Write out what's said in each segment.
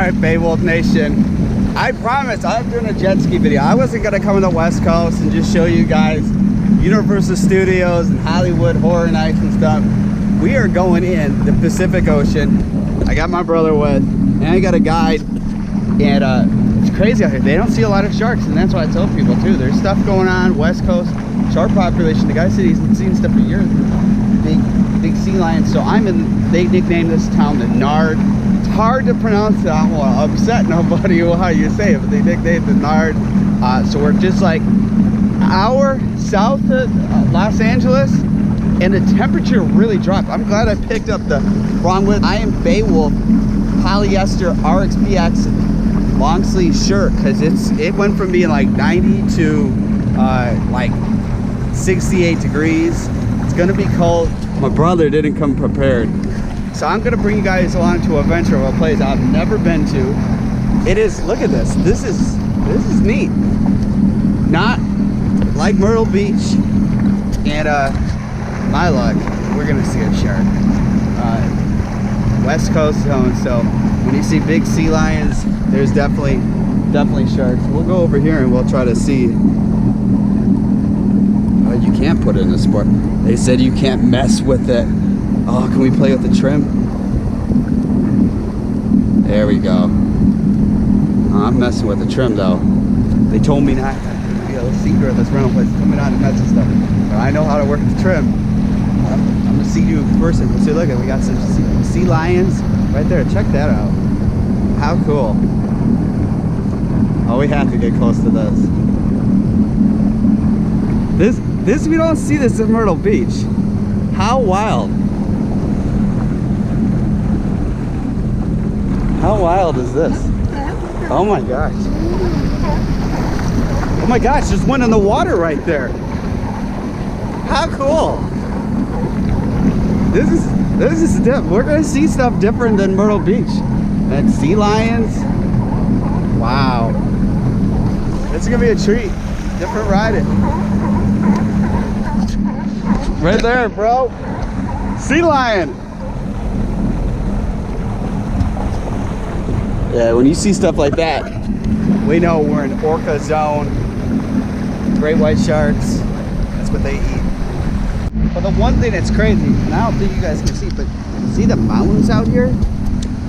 Alright, Beowulf Nation. I promised I'm doing a jet ski video. I wasn't gonna come on the West Coast and just show you guys Universal Studios and Hollywood Horror Nights and stuff. We are going in the Pacific Ocean. I got my brother with, and I got a guide, and it's crazy out here. They don't see a lot of sharks, and that's why I tell people too. There's stuff going on West Coast, shark population. The guy said he's been seeing stuff for years. Big sea lions. So they nicknamed this town the Nard. It's hard to pronounce it. I don't want to upset nobody with how you say it, but they nicknamed the Nard. So we're just like an hour south of Los Angeles, and the temperature really dropped. I'm glad I picked up the wrong width. I am Beowulf polyester RXP-X long sleeve shirt, because it went from being like 90 to like 68 degrees. It's gonna be cold. My brother didn't come prepared, so I'm gonna bring you guys along to a venture of a place I've never been to. It is, look at this. This is neat. Not like Myrtle Beach, and my luck, we're gonna see a shark. West Coast zone, so when you see big sea lions, there's definitely sharks. We'll go over here and we'll try to see. Oh, you can't put it in the sport. They said you can't mess with it. Oh, can we play with the trim? There we go. Oh, I'm messing with the trim though. They told me not to be a secret of this rental place coming on and mess with stuff. But I know how to work the trim. I'm a Sea Doo person. So look at, we got some sea lions right there. Check that out. How cool. Oh, we have to get close to this. This we don't see this in Myrtle Beach. How wild. How wild is this? Oh my gosh. Oh my gosh, there's one in the water right there. How cool. This is different. We're gonna see stuff different than Myrtle Beach. And sea lions. Wow. It's gonna be a treat. Different riding. Right there, bro. Sea lion. Yeah, when you see stuff like that, we know we're in orca zone. Great white sharks. That's what they eat. But the one thing that's crazy, and I don't think you guys can see, but see the mountains out here?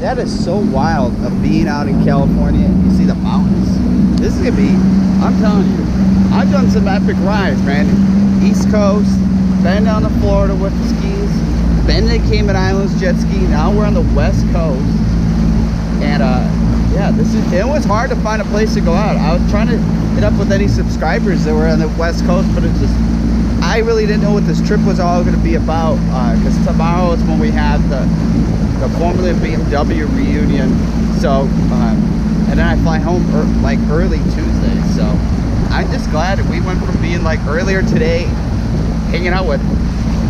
That is so wild of being out in California. You see the mountains. This is gonna be, I'm telling you, I've done some epic rides, man. East Coast, been down to Florida with the skis, been to Cayman Islands jet ski. Now we're on the West Coast, and yeah, it was hard to find a place to go out. I was trying to hit up with any subscribers that were on the West Coast, but it's just, I really didn't know what this trip was all going to be about, because tomorrow is when we have the Formula BMW reunion. So and then I fly home like early Tuesday, so I'm just glad that we went from being like earlier today hanging out with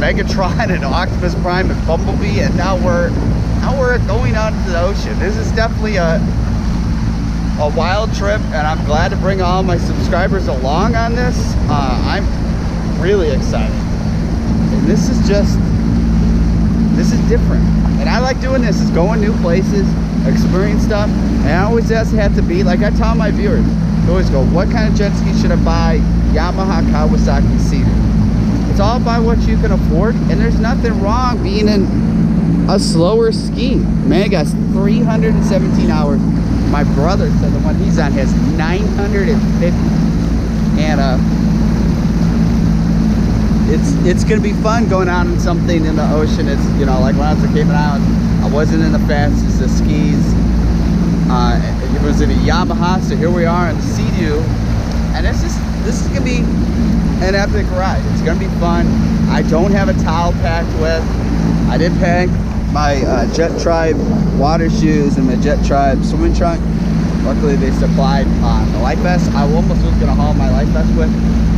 Megatron and Optimus Prime and Bumblebee, and now we're going out into the ocean. This is definitely a wild trip, and I'm glad to bring all my subscribers along on this. I'm really excited, and this is different, and I like doing this, is going new places, experience stuff. And I always have to be like, I tell my viewers, they always go, what kind of jet ski should I buy? Yamaha, Kawasaki, Sea Doo. It's all about what you can afford, and there's nothing wrong being in a slower ski. Man, guys, 317 hours. My brother said the one he's on has 950, and it's gonna be fun going out in something in the ocean. It's, you know, like when I was at Cayman Islands, I wasn't in the fastest of skis. It was in a Yamaha, so here we are in Sea Doo, and this is gonna be an epic ride. It's gonna be fun. I don't have a towel packed with. I did pack my Jet Tribe water shoes and my Jet Tribe swimming trunk. Luckily they supplied the life vest. I almost was gonna haul my life vest with,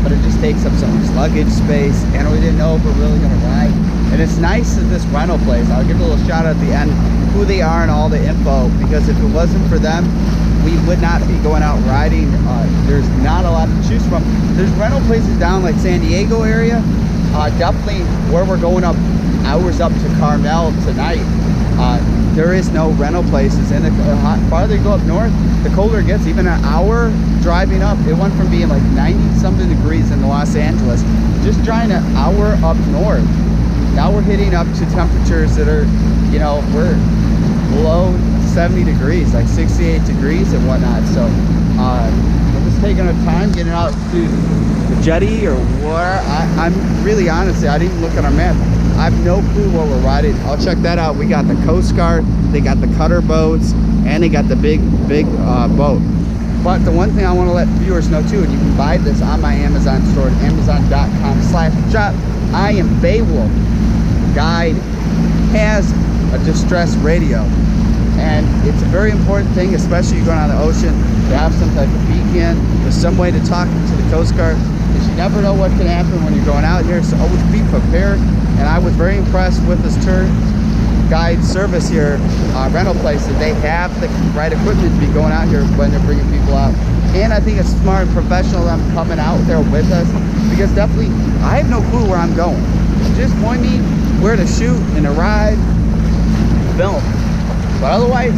but it just takes up so much luggage space, and we didn't know if we're really gonna ride. And it's nice at this rental place. I'll give a little shout out at the end who they are and all the info, because if it wasn't for them, we would not be going out riding. There's not a lot to choose from. There's rental places down like San Diego area. Definitely where we're going up, hours up to Carmel tonight. there is no rental places, and the farther you go up north, the colder it gets. Even an hour driving up, it went from being like 90-something degrees in Los Angeles, just driving an hour up north. Now we're hitting up to temperatures that are, you know, we're below 70 degrees, like 68 degrees and whatnot. So we're just taking our time getting out to the jetty or where. I'm really, honestly, I didn't look at our map. I have no clue what we're riding. I'll check that out. We got the Coast Guard, they got the cutter boats, and they got the big boat. But the one thing I want to let viewers know too, and you can buy this on my Amazon store at amazon.com/shop. I am Beowulf Guide has a distress radio, and it's a very important thing, especially going on the ocean, to have some type of beacon or some way to talk to the Coast Guard, because you never know what can happen when you're going out here. So always be prepared. And I was very impressed with this tour guide service here, rental places. They have the right equipment to be going out here when they're bringing people out. And I think it's smart and professional them coming out there with us, because definitely I have no clue where I'm going. Just point me where to shoot and to ride, film. But otherwise,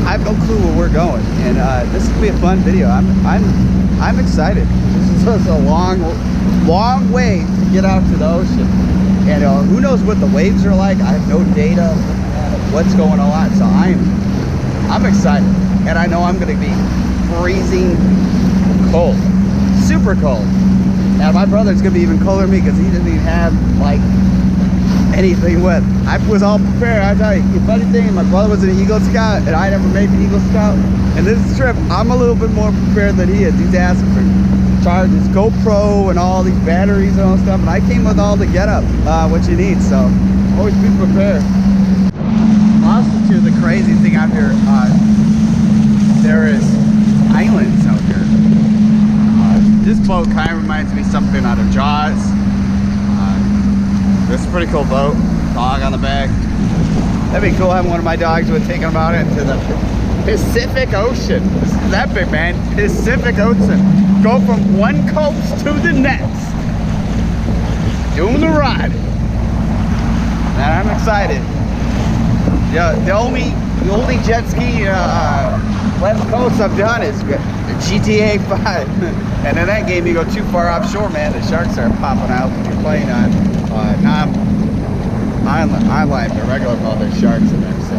I have no clue where we're going. And this will be a fun video. I'm excited. This is a long way to get out to the ocean. And who knows what the waves are like. I have no data what's going on. So I'm excited. And I know I'm going to be freezing cold, super cold. And my brother's going to be even colder than me, because he didn't even have like anything with. I was all prepared. I tell you, the funny thing, my brother was an Eagle Scout, and I never made the Eagle Scout. And this trip, I'm a little bit more prepared than he is. He's asking for charge his GoPro and all these batteries and all stuff, and I came with all the getup what you need. So always be prepared. Also too, the crazy thing out here, there is islands out here. This boat kind of reminds me something out of Jaws. This is a pretty cool boat, dog on the back. That'd be cool having one of my dogs with, taking them out into the Pacific Ocean. This is epic, man. Pacific Ocean. Go from one coast to the next. Doing the ride. And I'm excited. Yeah, the only jet ski West Coast I've done is the GTA 5. And in that game, you go too far offshore, man. The sharks are popping out when you're playing on I like the regular boat. There's sharks in there, so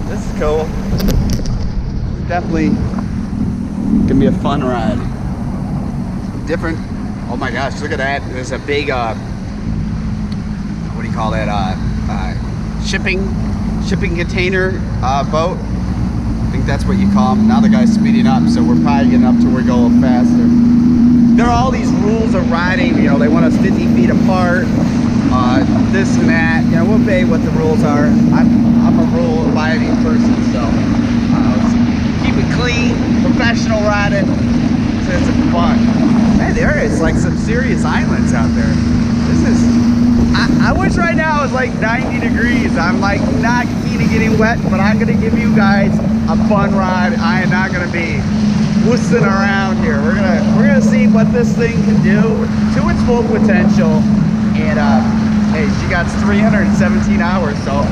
this is cool. Definitely gonna be a fun ride. Different. Oh my gosh, look at that. There's a big what do you call that, shipping container boat. I think that's what you call them. Now the guy's speeding up, so we're probably getting up to where we go a little faster. There are all these rules of riding, you know. They want us 50 feet apart, this and that. You know, we'll obey what the rules are. I'm a rule-abiding person, so keep it clean, professional riding. It's fun. Man, there is like some serious islands out there. This is, I wish right now it was like 90 degrees. I'm like not keen to getting wet, but I'm gonna give you guys a fun ride. I am not gonna be wussing around here. We're gonna see what this thing can do to its full potential. And hey, she got 317 hours, so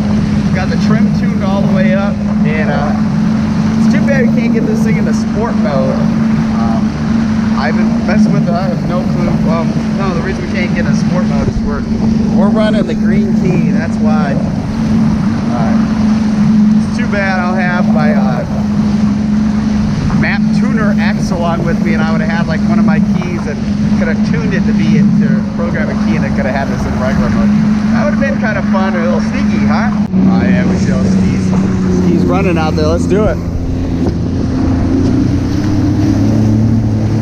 got the trim tuned all the way up. And it's too bad we can't get this thing into sport mode. I've been messing with it. I have no clue. Well, no, the reason we can't get in sport mode is we're running the green key. That's why. It's too bad I don't have my map tuner X along with me, and I would have had like one of my keys and could have tuned it to be into program a key, and it could have had this in regular mode. That would have been kind of fun, a little sneaky, huh? Oh yeah, we see those skis. Skis running out there. Let's do it.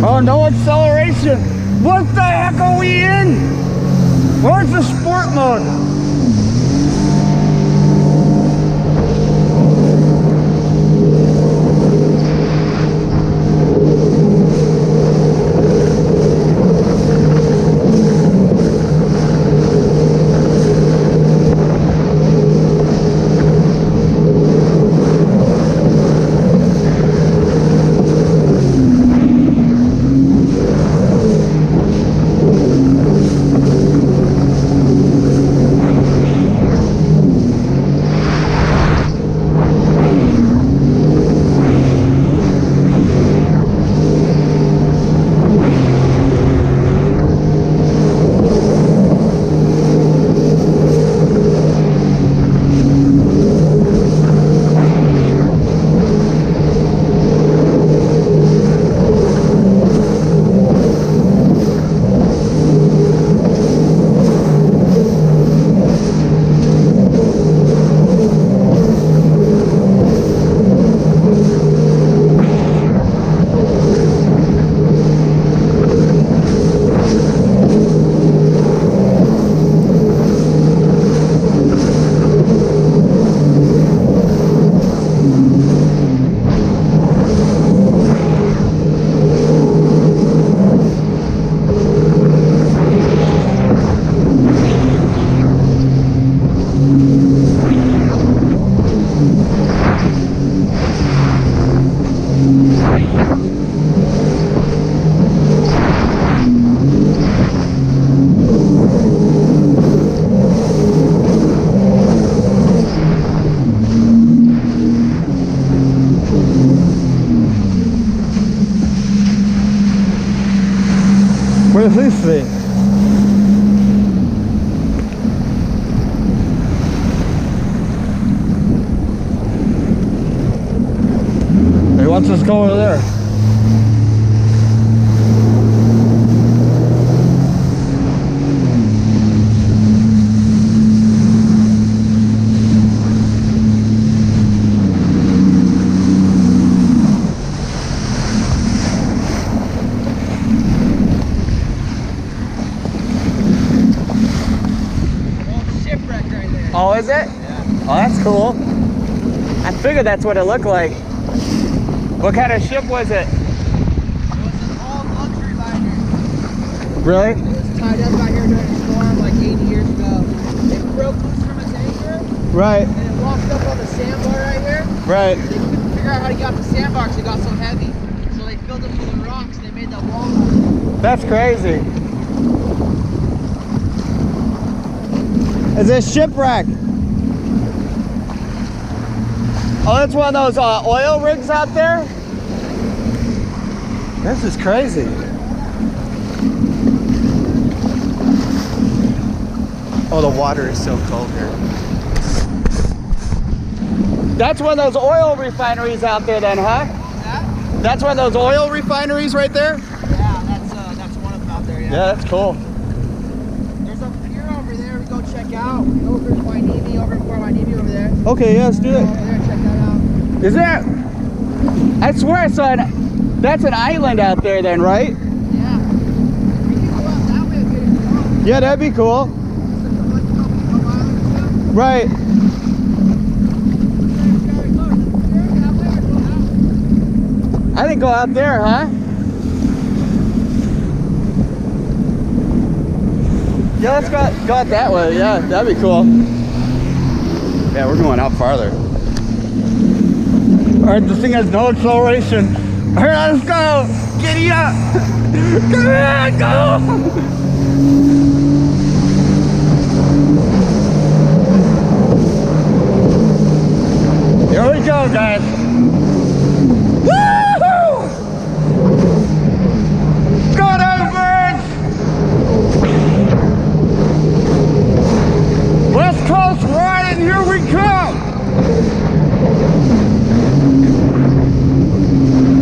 Oh, no acceleration. What the heck are we in? Where's the sport mode? wants us to go over there. Oh, is it? Yeah. Oh, that's cool. I figured that's what it looked like. What kind of ship was it? It was an old luxury liner. Really? It was tied up out here during a storm like 80 years ago. It broke loose from its anchor. Right. And it washed up on the sandbar right here. Right. They couldn't figure out how to get off the sandbar because it got so heavy. So they filled it full of rocks and they made that wall out of it. That's crazy. Is this shipwreck? Oh, that's one of those oil rigs out there? This is crazy. Oh, the water is so cold here. That's one of those oil refineries out there then, huh? That? That's one of those oil refineries right there? Yeah, that's one of them out there, yeah. Yeah, that's cool. There's a pier over there we go check out. Over in Wainimi, over in Port Wainimi over there. Okay, yeah, let's do it. Over there, check that out. Is that? I swear I saw that's an island out there then, right? Yeah. We can go out that way if you want. Yeah, that'd be cool. Right. I think go out there, huh? Yeah, let's go out that way. Yeah, that'd be cool. Yeah, we're going out farther. All right, this thing has no acceleration. All right, let's go. Giddy up. Come on, go. Here we go, guys. Woo-hoo! Go down, birds! West Coast riding, here we come!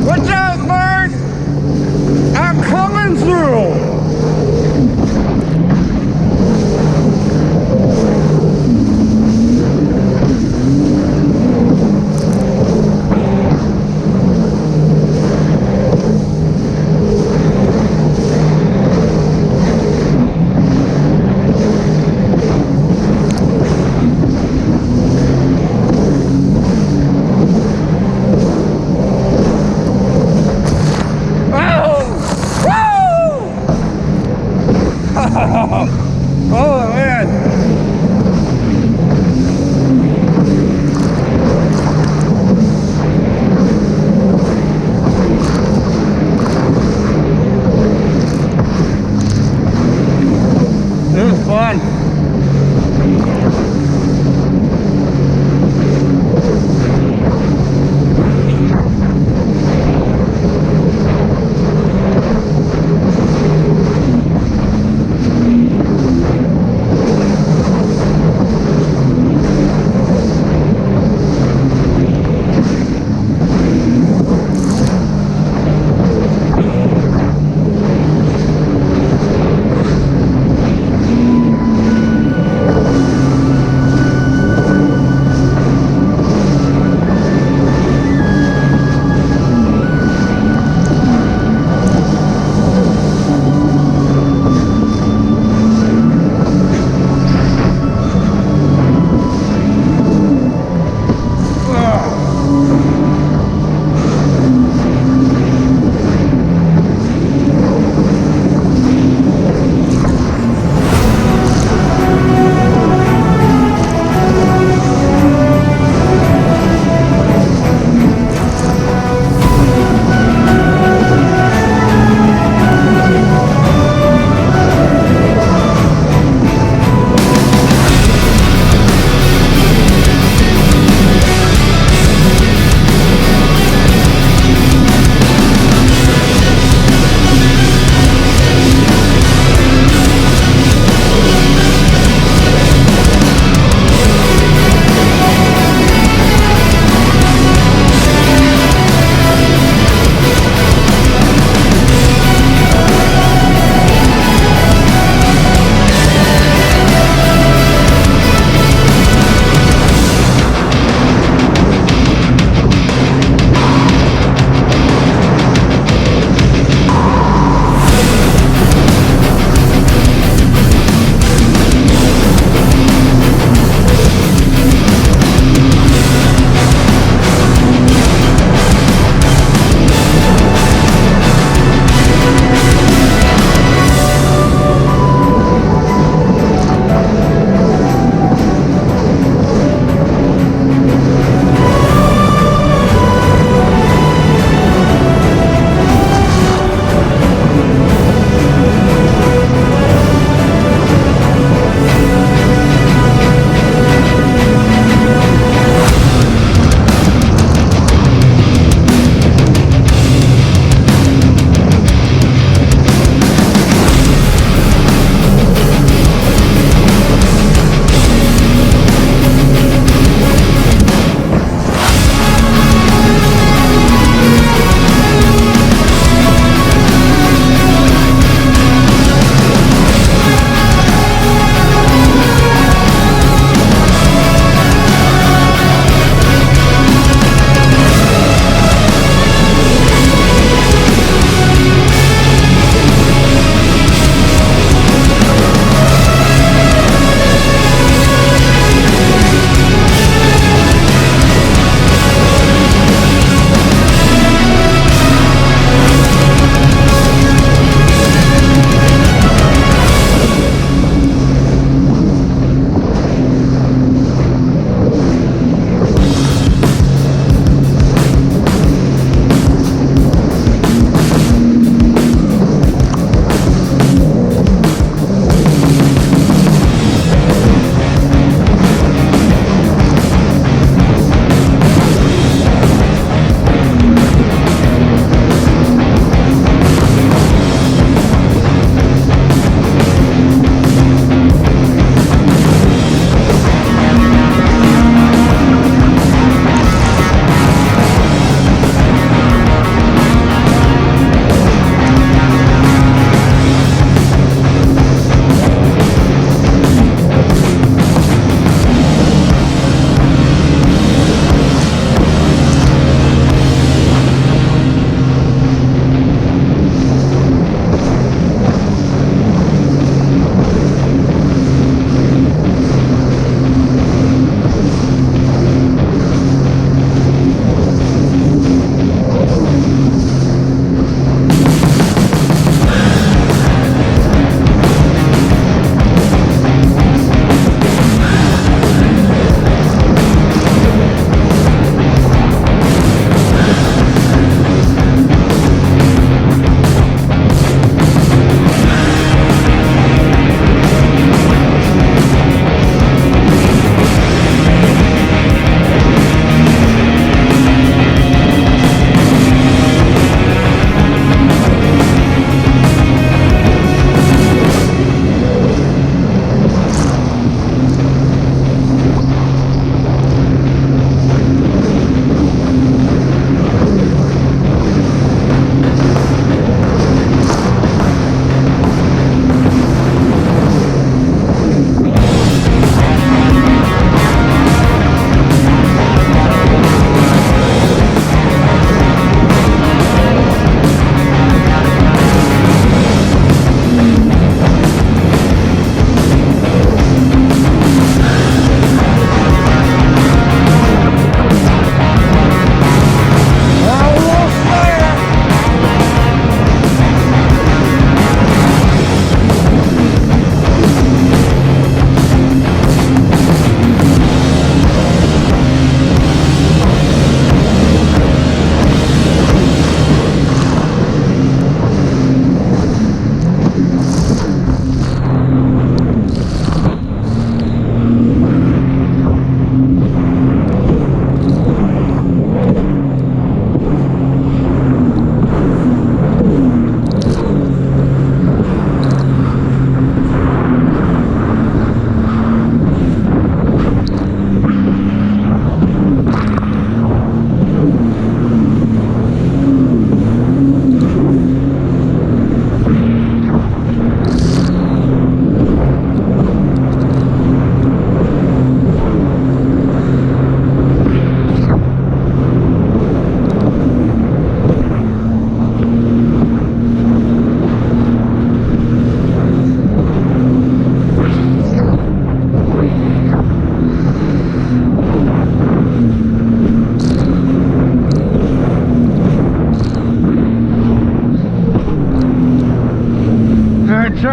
Watch out, bird! I'm coming through! Oh man! This is fun.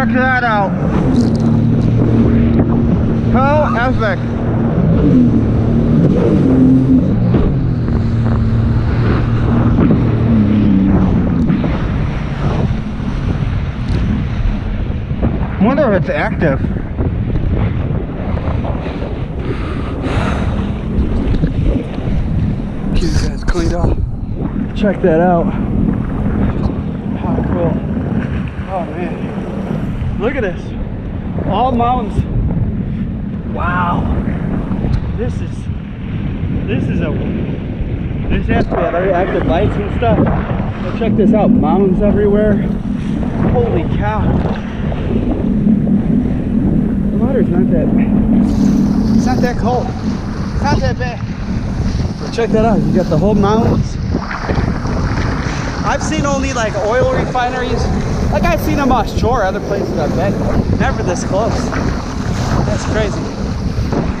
Check that out. How epic. I wonder if it's active. Get you guys cleaned up. Check that out. How cool. Oh man. Look at this. All mountains. Wow. This has to be a very active lights and stuff. But check this out. Mountains everywhere. Holy cow. The water's not that bad. It's not that cold. It's not that bad. But check that out. You got the whole mountains. I've seen only like oil refineries. Like I've seen them offshore, other places I've been. Never this close. That's crazy.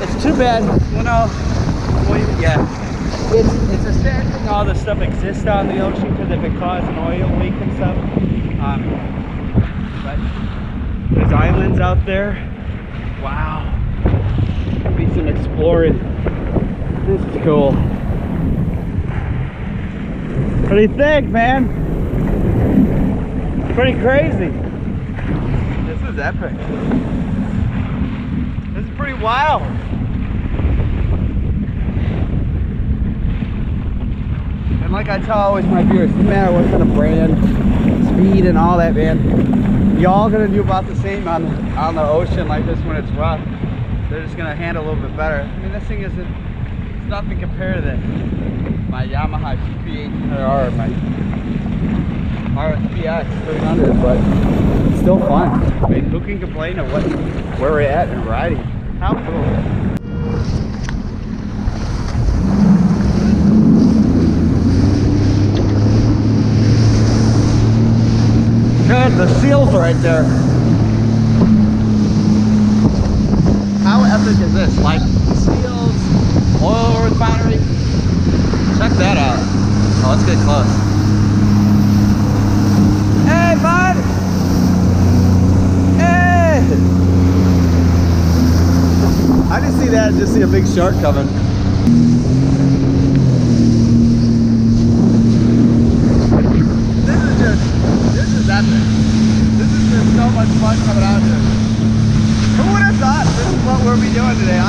It's too bad, you know. Well, yeah. It's a sad thing all this stuff exists out in the ocean because if it caused an oil leak and stuff. But there's islands out there. Wow. Could be some exploring. This is cool. What do you think, man? Pretty crazy. This is epic. This is pretty wild. And like I tell always my viewers, no matter what kind of brand, speed and all that, man, y'all gonna do about the same on the ocean like this when it's rough. They're just gonna handle a little bit better. I mean, this thing it's nothing compared to my Yamaha GP8 or my RXP-X 300, but it's still fun. I mean, who can complain of where we're at and riding? How cool. Good, the seals right there. How epic is this? Like seals, oil refinery. Check that out. Oh, let's get close. Hey, bud! Hey! I just see that and just see a big shark coming. This is epic. This is just so much fun coming out here. Who would have thought this is what we'll be doing today?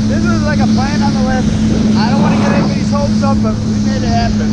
This was like a plan on the list. I don't want to get anybody's hopes up, but we made it happen.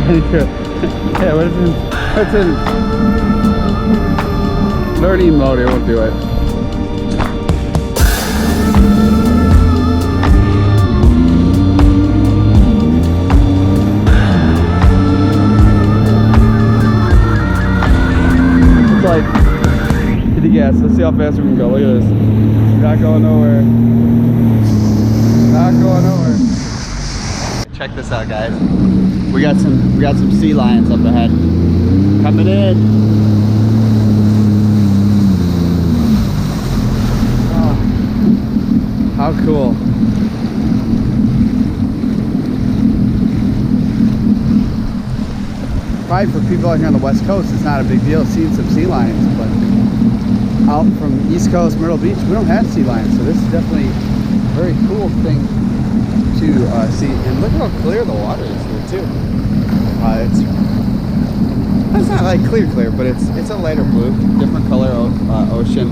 Yeah, what's in learning mode, it will do it. It's like, hit the gas, let's see how fast we can go. Look at this. Not going nowhere. Not going nowhere. Check this out, guys. We got some sea lions up ahead. Coming in. Oh, how cool. Probably for people out here on the West Coast, it's not a big deal seeing some sea lions, but out from East Coast, Myrtle Beach, we don't have sea lions, so this is definitely a very cool thing to see. And look how clear the water is here too. It's not like clear, but it's a lighter blue, different color ocean.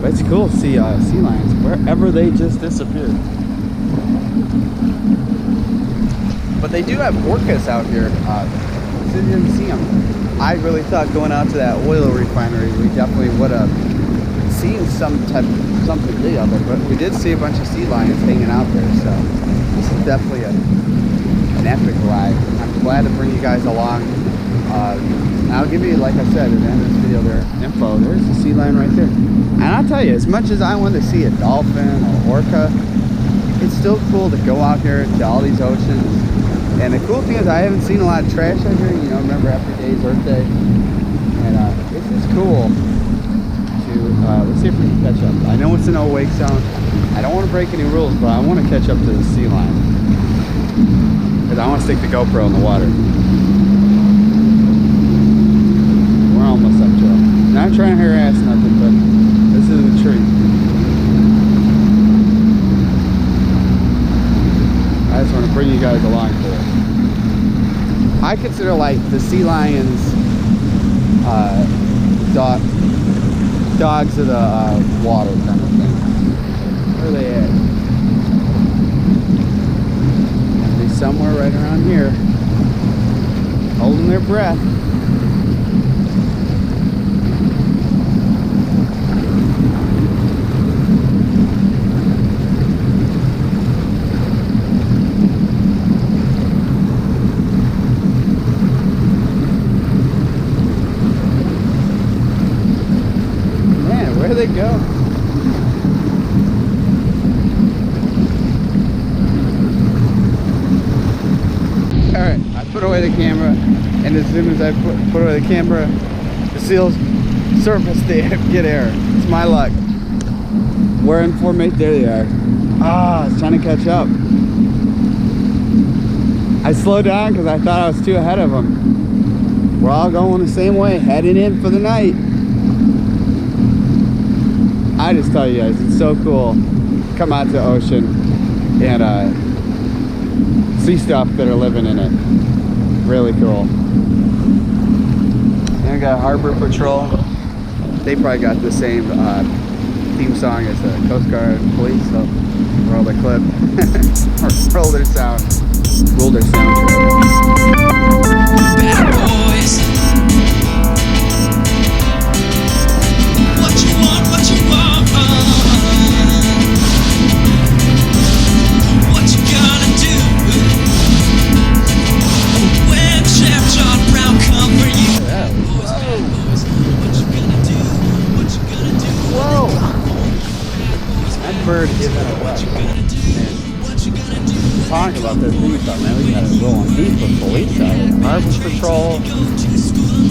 But it's cool to see sea lions wherever they just disappeared. But they do have orcas out here. Didn't see them. I really thought going out to that oil refinery, we definitely would have seen something big out there. But we did see a bunch of sea lions hanging out there, so this is definitely an epic ride. I'm glad to bring you guys along. And I'll give you, like I said, at the end of this video, their info. There's a sea lion right there. And I'll tell you, as much as I want to see a dolphin or orca, it's still cool to go out here to all these oceans. And the cool thing is I haven't seen a lot of trash out here. You know, remember after Day's Earth Day? And it's just cool to, let's see if we can catch up. I know it's an no-wake zone. I don't want to break any rules, but I want to catch up to the sea lion. Because I want to stick the GoPro in the water. We're almost up to it. Not trying to harass nothing, but this is a treat. I just want to bring you guys along for it. I consider like the sea lions dogs of the water kind of thing. Where are they at? They'll be somewhere right around here, holding their breath. Where they go? Alright, I put away the camera, and as soon as I put away the camera, the seals surface to get air. It's my luck. We're in formation. There they are. I was trying to catch up. I slowed down because I thought I was too ahead of them. We're all going the same way, heading in for the night. I just tell you guys, it's so cool. Come out to the ocean and see stuff that are living in it. Really cool. And we got Harbor Patrol. They probably got the same theme song as the Coast Guard Police, so roll the clip. Or roll their sound. Roll their soundtrack. Bad boys. What you want, what you want. What you gonna do when Chef John Brown come for you? Boys, bad boys. What you gonna do? What you gonna do? Whoa! That bird giving it away. Talk about this theme song, man. We got it rolling deep with police out here. Harbor Patrol,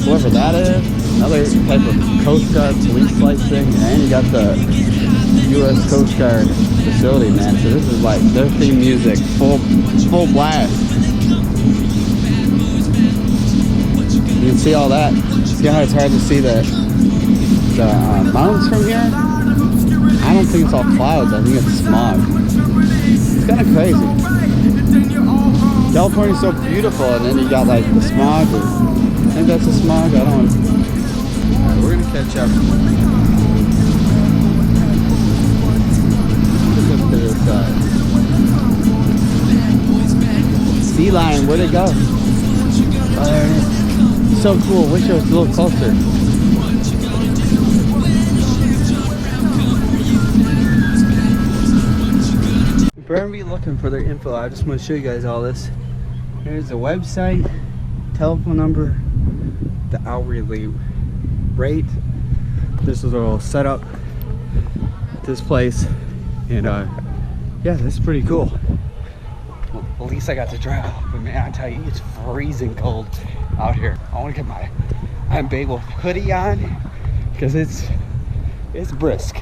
whoever that is, another type of Coast Guard police-like thing, and you got the U.S. Coast Guard facility, man. So this is like their theme music, full blast. You can see all that. See how it's hard to see the mountains from here? I don't think it's all clouds. I think it's smog. It's kind of crazy. California's so beautiful, and then you got like the smog. I think that's the smog. I don't know. Alright, we're gonna catch up. Let's look to this side. Sea lion, where'd it go? So cool. Wish it was a little closer. If you're gonna be looking for their info, I just want to show you guys all this. Here's the website, telephone number, the hourly rate. This is a little setup at this place, and yeah, this is pretty cool. Well, at least I got to drive out, but man, I tell you, it's freezing cold out here. I want to get my Beowulf hoodie on because it's brisk.